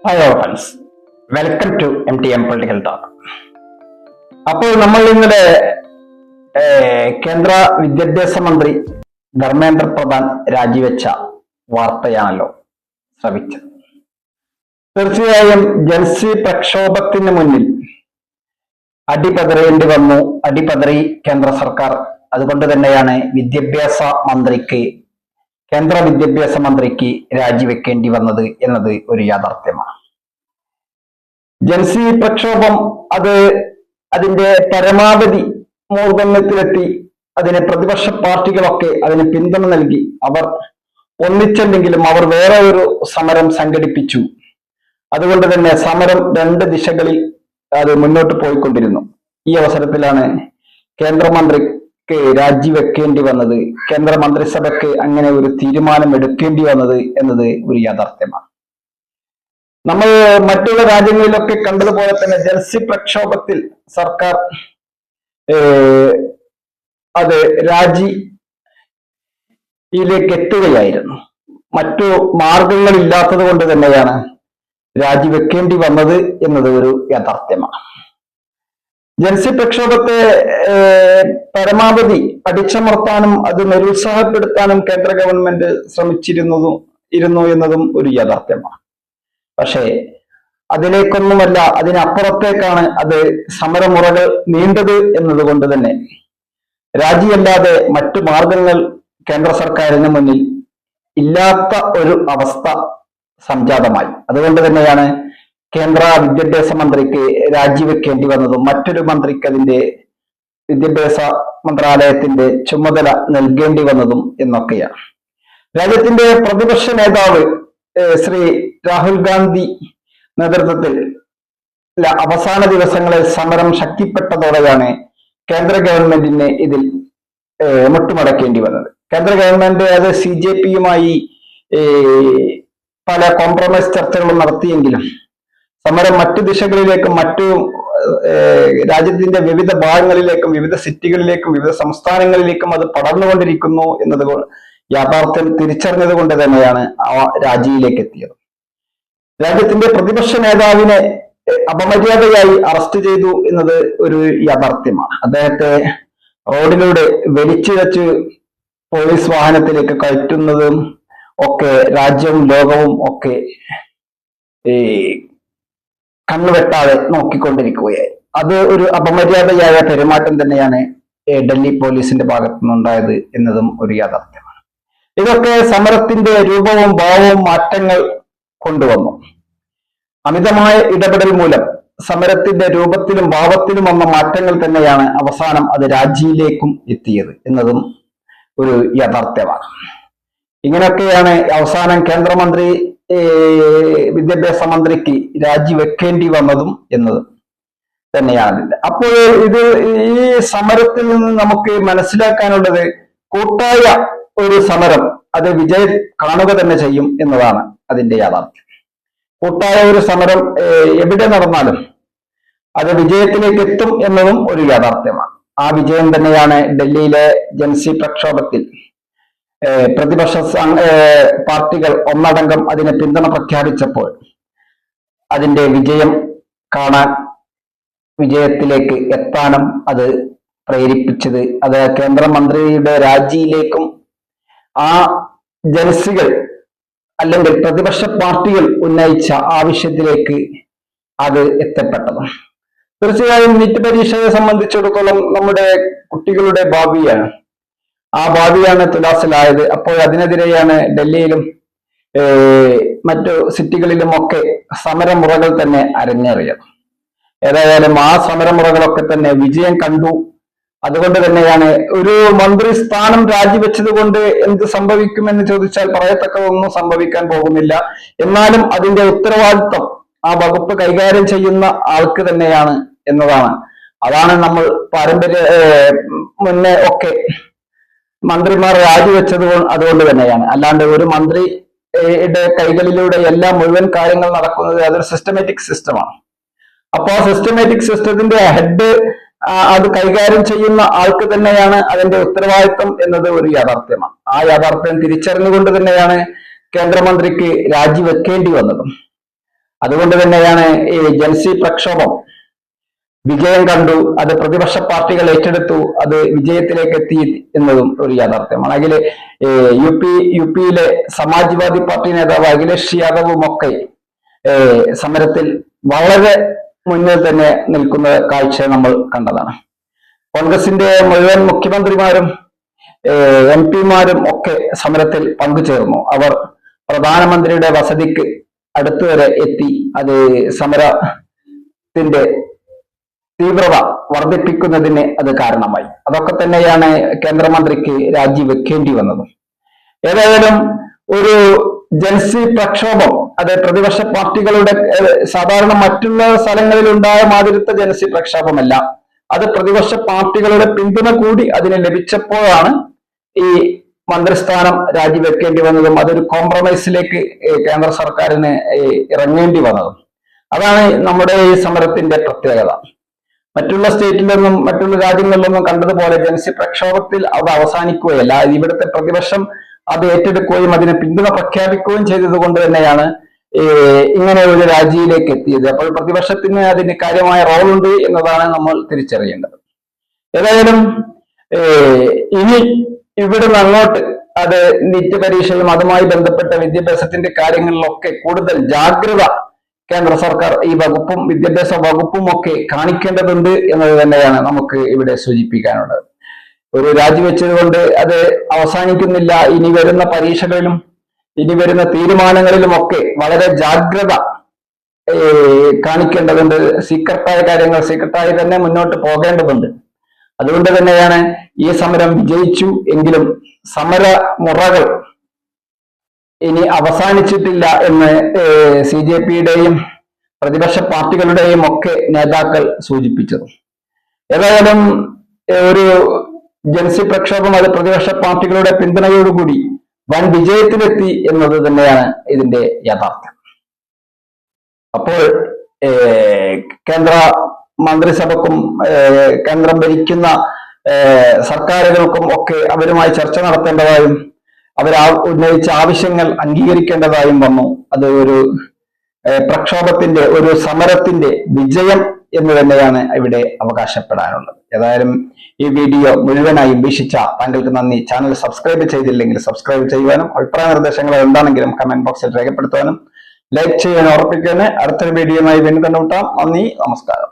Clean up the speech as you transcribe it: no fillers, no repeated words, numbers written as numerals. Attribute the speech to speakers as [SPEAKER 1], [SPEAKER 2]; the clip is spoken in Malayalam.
[SPEAKER 1] Hi friends, welcome to MTM political talk. അപ്പോൾ നമ്മൾ ഇന്നലെ കേന്ദ്ര വിദ്യാഭ്യാസ മന്ത്രി ധർമ്മേന്ദ്ര പ്രധാൻ രാജിവെച്ച വാർത്തയാണല്ലോ ശ്രവിച്ചത്. തീർച്ചയായും ജൻസി പ്രക്ഷോഭത്തിന് മുന്നിൽ അടിപതറേണ്ടി വന്നു, അടിപതറി കേന്ദ്ര സർക്കാർ. അതുകൊണ്ട് തന്നെയാണ് കേന്ദ്ര വിദ്യാഭ്യാസ മന്ത്രിക്ക് രാജിവെക്കേണ്ടി വന്നത് എന്നത് ഒരു യാഥാർത്ഥ്യമാണ്. ജൻസി പ്രക്ഷോഭം അതിന്റെ പരമാവധി മൂർധന്യത്തിലെത്തി. അതിന് പ്രതിപക്ഷ പാർട്ടികളൊക്കെ അതിന് പിന്തുണ നൽകി. അവർ ഒന്നിച്ചെങ്കിലും അവർ വേറെ ഒരു സമരം സംഘടിപ്പിച്ചു. അതുകൊണ്ട് തന്നെ സമരം രണ്ട് ദിശകളിൽ അത് മുന്നോട്ട് പോയിക്കൊണ്ടിരുന്നു. ഈ അവസരത്തിലാണ് കേന്ദ്രമന്ത്രിക്ക് രാജിവെക്കേണ്ടി വന്നത്, കേന്ദ്ര മന്ത്രിസഭയ്ക്ക് അങ്ങനെ ഒരു തീരുമാനം എടുക്കേണ്ടി വന്നത് എന്നത് ഒരു യാഥാർത്ഥ്യമാണ്. നമ്മൾ മറ്റുള്ള രാജ്യങ്ങളിലൊക്കെ കണ്ടതുപോലെ തന്നെ ജൻസി പ്രക്ഷോഭത്തിൽ സർക്കാർ അത് രാജിയിലേക്ക് എത്തുകയായിരുന്നു. മറ്റു മാർഗങ്ങളില്ലാത്തത് കൊണ്ട് തന്നെയാണ് രാജിവെക്കേണ്ടി വന്നത് എന്നത് ഒരു യാഥാർത്ഥ്യമാണ്. ജൻസി പ്രക്ഷോഭത്തെ പരമാവധി അടിച്ചമർത്താനും അത് നിരുത്സാഹപ്പെടുത്താനും കേന്ദ്ര ഗവൺമെന്റ് ശ്രമിച്ചിരുന്നു എന്നതും ഒരു യാഥാർത്ഥ്യമാണ്. പക്ഷേ അതിലേക്കൊന്നുമല്ല, അതിനപ്പുറത്തേക്കാണ് അത് സമരമുറകൾ നീണ്ടത് എന്നതുകൊണ്ട് തന്നെ രാജിയല്ലാതെ മറ്റു മാർഗങ്ങൾ കേന്ദ്ര സർക്കാരിന് മുന്നിൽ ഇല്ലാത്ത ഒരു അവസ്ഥ സംജാതമായി. അതുകൊണ്ട് തന്നെയാണ് കേന്ദ്ര വിദ്യാഭ്യാസ മന്ത്രിക്ക് രാജിവെക്കേണ്ടി വന്നതും മറ്റൊരു മന്ത്രിക്ക് അതിന്റെ വിദ്യാഭ്യാസ മന്ത്രാലയത്തിന്റെ ചുമതല നൽകേണ്ടി വന്നതും എന്നൊക്കെയാണ്. രാജ്യത്തിന്റെ പ്രതിപക്ഷ നേതാവ് ശ്രീ രാഹുൽ ഗാന്ധി നേതൃത്വത്തിൽ അവസാന ദിവസങ്ങളിൽ സമരം ശക്തിപ്പെട്ടതോടെയാണ് കേന്ദ്ര ഗവൺമെന്റിന് ഇതിൽ മുട്ടുമടക്കേണ്ടി വന്നത്. കേന്ദ്ര ഗവൺമെന്റ് അത് CJPയുമായി പല കോംപ്രമൈസ് ചർച്ചകളും നടത്തിയെങ്കിലും സമരം മറ്റു ദിശകളിലേക്കും രാജ്യത്തിന്റെ വിവിധ ഭാഗങ്ങളിലേക്കും വിവിധ സിറ്റികളിലേക്കും വിവിധ സംസ്ഥാനങ്ങളിലേക്കും അത് പടർന്നുകൊണ്ടിരിക്കുന്നു എന്നത് യാഥാർത്ഥ്യം തിരിച്ചറിഞ്ഞത് കൊണ്ട് തന്നെയാണ് രാജിയിലേക്ക് എത്തിയത്. രാജ്യത്തിന്റെ പ്രതിപക്ഷ നേതാവിനെ അപമര്യാദയായി അറസ്റ്റ് ചെയ്തു എന്നത് ഒരു യാഥാർത്ഥ്യമാണ്. അദ്ദേഹത്തെ റോഡിലൂടെ വലിച്ചിഴച്ച് പോലീസ് വാഹനത്തിലേക്ക് കയറ്റുന്നതും ഒക്കെ രാജ്യവും ലോകവും ഒക്കെ കണ്ണുവെട്ടാതെ നോക്കിക്കൊണ്ടിരിക്കുകയായി. അത് ഒരു അപമര്യാദയായ പെരുമാറ്റം തന്നെയാണ് ഡൽഹി പോലീസിന്റെ ഭാഗത്തു നിന്നുണ്ടായത് എന്നതും ഒരു യാഥാർത്ഥ്യമാണ്. ഇതൊക്കെ സമരത്തിന്റെ രൂപവും ഭാവവും മാറ്റങ്ങൾ കൊണ്ടുവന്നു. അമിതമായ ഇടപെടൽ മൂലം സമരത്തിന്റെ രൂപത്തിലും ഭാവത്തിലും വന്ന മാറ്റങ്ങൾ തന്നെയാണ് അവസാനം അത് രാജിയിലേക്കും എത്തിയത് എന്നതും ഒരു യാഥാർത്ഥ്യമാണ്. ഇങ്ങനെയൊക്കെയാണ് അവസാനം കേന്ദ്രമന്ത്രി വിദ്യാഭ്യാസ മന്ത്രിക്ക് രാജിവെക്കേണ്ടി വന്നതും എന്നത് തന്നെയാണ്. അപ്പോൾ ഈ സമരത്തിൽ നിന്ന് നമുക്ക് മനസ്സിലാക്കാനുള്ളത് കൂട്ടായ ഒരു സമരം അത് വിജയം കാണുക തന്നെ ചെയ്യും എന്നതാണ് അതിന്റെ യാഥാർത്ഥ്യം. കൂട്ടായ ഒരു സമരം എവിടെ നടന്നാലും അത് വിജയത്തിലേക്ക് എത്തും എന്നതും ഒരു യാഥാർത്ഥ്യമാണ്. ആ വിജയം തന്നെയാണ് ഡൽഹിയിലെ ജൻസി പ്രക്ഷോഭത്തിൽ പ്രതിപക്ഷ പാർട്ടികൾ ഒന്നടങ്കം അതിന് പിന്തുണ പ്രഖ്യാപിച്ചപ്പോൾ അതിന്റെ വിജയം കാണാൻ, വിജയത്തിലേക്ക് എത്താനും അത് പ്രേരിപ്പിച്ചത്. അത് കേന്ദ്രമന്ത്രിയുടെ രാജിയിലേക്കും ആ ജൻസികൾ അല്ലെങ്കിൽ പ്രതിപക്ഷ പാർട്ടികൾ ഉന്നയിച്ച ആവശ്യത്തിലേക്ക് അത് എത്തപ്പെട്ടത്. തീർച്ചയായും നീറ്റ് പരീക്ഷയെ സംബന്ധിച്ചിടത്തോളം നമ്മുടെ കുട്ടികളുടെ ഭാവിയാണ്. ആ ഭാവിയാണ് തുലാസിലായത്. അപ്പോൾ അതിനെതിരെയാണ് ഡൽഹിയിലും മറ്റു സിറ്റികളിലും ഒക്കെ സമരമുറകൾ തന്നെ അരങ്ങേറിയത്. ഏതായാലും ആ സമരമുറകളൊക്കെ തന്നെ വിജയം കണ്ടു. അതുകൊണ്ട് തന്നെയാണ് ഒരു മന്ത്രി സ്ഥാനം രാജിവെച്ചത് കൊണ്ട് എന്ത് സംഭവിക്കുമെന്ന് ചോദിച്ചാൽ പറയത്തക്കതൊന്നും സംഭവിക്കാൻ പോകുന്നില്ല. എന്നാലും അതിന്റെ ഉത്തരവാദിത്വം ആ വകുപ്പ് കൈകാര്യം ചെയ്യുന്ന ആൾക്ക് തന്നെയാണ് എന്നതാണ്. അതാണ് നമ്മൾ മുന്നേ ഒക്കെ മന്ത്രിമാർ രാജിവെച്ചത് അതുകൊണ്ട് തന്നെയാണ്. അല്ലാണ്ട് ഒരു മന്ത്രിയുടെ കൈകളിലൂടെ മുഴുവൻ കാര്യങ്ങൾ നടക്കുന്നത് അതൊരു സിസ്റ്റമാറ്റിക് സിസ്റ്റമാണ്. അപ്പോൾ ആ സിസ്റ്റമാറ്റിക് സിസ്റ്റത്തിന്റെ ഹെഡ് അത് കൈകാര്യം ചെയ്യുന്ന ആൾക്ക് തന്നെയാണ് അതിന്റെ ഉത്തരവാദിത്വം എന്നത് ഒരു യാഥാർത്ഥ്യമാണ്. ആ യാഥാർത്ഥ്യം തിരിച്ചറിഞ്ഞുകൊണ്ട് തന്നെയാണ് കേന്ദ്രമന്ത്രിക്ക് രാജിവെക്കേണ്ടി വന്നതും. അതുകൊണ്ട് തന്നെയാണ് ഈ ജൻസി പ്രക്ഷോഭം വിജയം കണ്ടു, അത് പ്രതിപക്ഷ പാർട്ടികൾ ഏറ്റെടുത്തു, അത് വിജയത്തിലേക്ക് എത്തി എന്നതും ഒരു യാഥാർത്ഥ്യമാണ്. അതിൽ യു പിയിലെ സമാജ്വാദി പാർട്ടി നേതാവ് അഖിലേഷ് യാദവും ഒക്കെ സമരത്തിൽ വളരെ മുന്നിൽ തന്നെ നിൽക്കുന്ന കാഴ്ച നമ്മൾ കണ്ടതാണ്. കോൺഗ്രസിന്റെ മുഴുവൻ മുഖ്യമന്ത്രിമാരും എം പിമാരും ഒക്കെ സമരത്തിൽ പങ്കുചേർന്നു. അവർ പ്രധാനമന്ത്രിയുടെ വസതിക്ക് അടുത്തുവരെ എത്തി. അത് സമരത്തിന്റെ തീവ്രത വർദ്ധിപ്പിക്കുന്നതിന് അത് കാരണമായി. അതൊക്കെ തന്നെയാണ് കേന്ദ്രമന്ത്രിക്ക് രാജിവെക്കേണ്ടി വന്നത്. ഏതായാലും ഒരു ജൻസി പ്രക്ഷോഭം അത് പ്രതിപക്ഷ പാർട്ടികളുടെ സാധാരണ മറ്റുള്ള സ്ഥലങ്ങളിൽ ഉണ്ടായ മാതിരത്തെ ജൻസി പ്രക്ഷോഭമല്ല, അത് പ്രതിപക്ഷ പാർട്ടികളുടെ പിന്തുണ കൂടി അതിന് ലഭിച്ചപ്പോഴാണ് ഈ മന്ത്രിസ്ഥാനം രാജിവെക്കേണ്ടി വന്നതും അതൊരു കോംപ്രമൈസിലേക്ക് കേന്ദ്ര സർക്കാരിന് ഇറങ്ങേണ്ടി വന്നതും. അതാണ് നമ്മുടെ ഈ സമരത്തിന്റെ പ്രത്യേകത. മറ്റുള്ള സ്റ്റേറ്റിലൊന്നും മറ്റുള്ള രാജ്യങ്ങളിലൊന്നും കണ്ടതുപോലെ ജൻസി പ്രക്ഷോഭത്തിൽ അത് അവസാനിക്കുകയല്ല. ഇവിടുത്തെ പ്രതിപക്ഷം അത് ഏറ്റെടുക്കുകയും അതിനെ പിന്തുണ പ്രഖ്യാപിക്കുകയും ചെയ്തത് കൊണ്ട് തന്നെയാണ് ഇങ്ങനെ ഒരു രാജിയിലേക്ക് എത്തിയത്. അപ്പോൾ പ്രതിപക്ഷത്തിന് അതിന് കാര്യമായ റോളുണ്ട് എന്നതാണ് നമ്മൾ തിരിച്ചറിയേണ്ടത്. ഏതായാലും ഇനി ഇവിടുന്ന് അങ്ങോട്ട് അത് നീറ്റ് പരീക്ഷയും അതുമായി ബന്ധപ്പെട്ട വിദ്യാഭ്യാസത്തിന്റെ കാര്യങ്ങളിലൊക്കെ കൂടുതൽ ജാഗ്രത കേന്ദ്ര സർക്കാർ ഈ വകുപ്പും വിദ്യാഭ്യാസ വകുപ്പും ഒക്കെ കാണിക്കേണ്ടതുണ്ട് എന്നത് തന്നെയാണ് നമുക്ക് ഇവിടെ സൂചിപ്പിക്കാനുള്ളത്. ഒരു രാജിവെച്ചത് കൊണ്ട് അത് അവസാനിക്കുന്നില്ല. ഇനി വരുന്ന പരീക്ഷകളിലും ഇനി വരുന്ന തീരുമാനങ്ങളിലുമൊക്കെ വളരെ ജാഗ്രത കാണിക്കേണ്ടതുണ്ട്. സീക്രട്ടായ കാര്യങ്ങൾ സീക്രട്ടായി തന്നെ മുന്നോട്ട് പോകേണ്ടതുണ്ട്. അതുകൊണ്ട് തന്നെയാണ് ഈ സമരം വിജയിച്ചു എങ്കിലും സമരമുറകൾ ഇനി അവസാനിച്ചിട്ടില്ല എന്ന് CJP-യുടെയും പ്രതിപക്ഷ പാർട്ടികളുടെയും ഒക്കെ നേതാക്കൾ സൂചിപ്പിച്ചത്. ഏതായാലും ഒരു ജൻസി പ്രക്ഷോഭം അത് പ്രതിപക്ഷ പാർട്ടികളുടെ പിന്തുണയോടുകൂടി വൻ വിജയത്തിലെത്തി എന്നത് തന്നെയാണ് ഇതിന്റെ യാഥാർത്ഥ്യം. അപ്പോൾ കേന്ദ്ര മന്ത്രിസഭക്കും കേന്ദ്രം ഭരിക്കുന്ന സർക്കാരുകൾക്കും ഒക്കെ അവരുമായി ചർച്ച നടത്തേണ്ടതായും അവർ ഉന്നയിച്ച ആവശ്യങ്ങൾ അംഗീകരിക്കേണ്ടതായും വന്നു. അത് ഒരു പ്രക്ഷോഭത്തിന്റെ ഒരു സമരത്തിന്റെ വിജയം എന്ന് തന്നെയാണ് ഇവിടെ അവകാശപ്പെടാനുള്ളത്. ഏതായാലും ഈ വീഡിയോ മുഴുവനായും വീക്ഷിച്ച താങ്കൾക്ക് നന്ദി. ചാനൽ സബ്സ്ക്രൈബ് ചെയ്തില്ലെങ്കിൽ സബ്സ്ക്രൈബ് ചെയ്യുവാനും അഭിപ്രായ നിർദ്ദേശങ്ങൾ എന്താണെങ്കിലും കമന്റ് ബോക്സിൽ രേഖപ്പെടുത്തുവാനും ലൈക്ക് ചെയ്യാൻ ഓർപ്പിക്കാനും അടുത്തൊരു വീഡിയോയുമായി വീണ്ടും കണ്ടുമുട്ടാം. നന്ദി, നമസ്കാരം.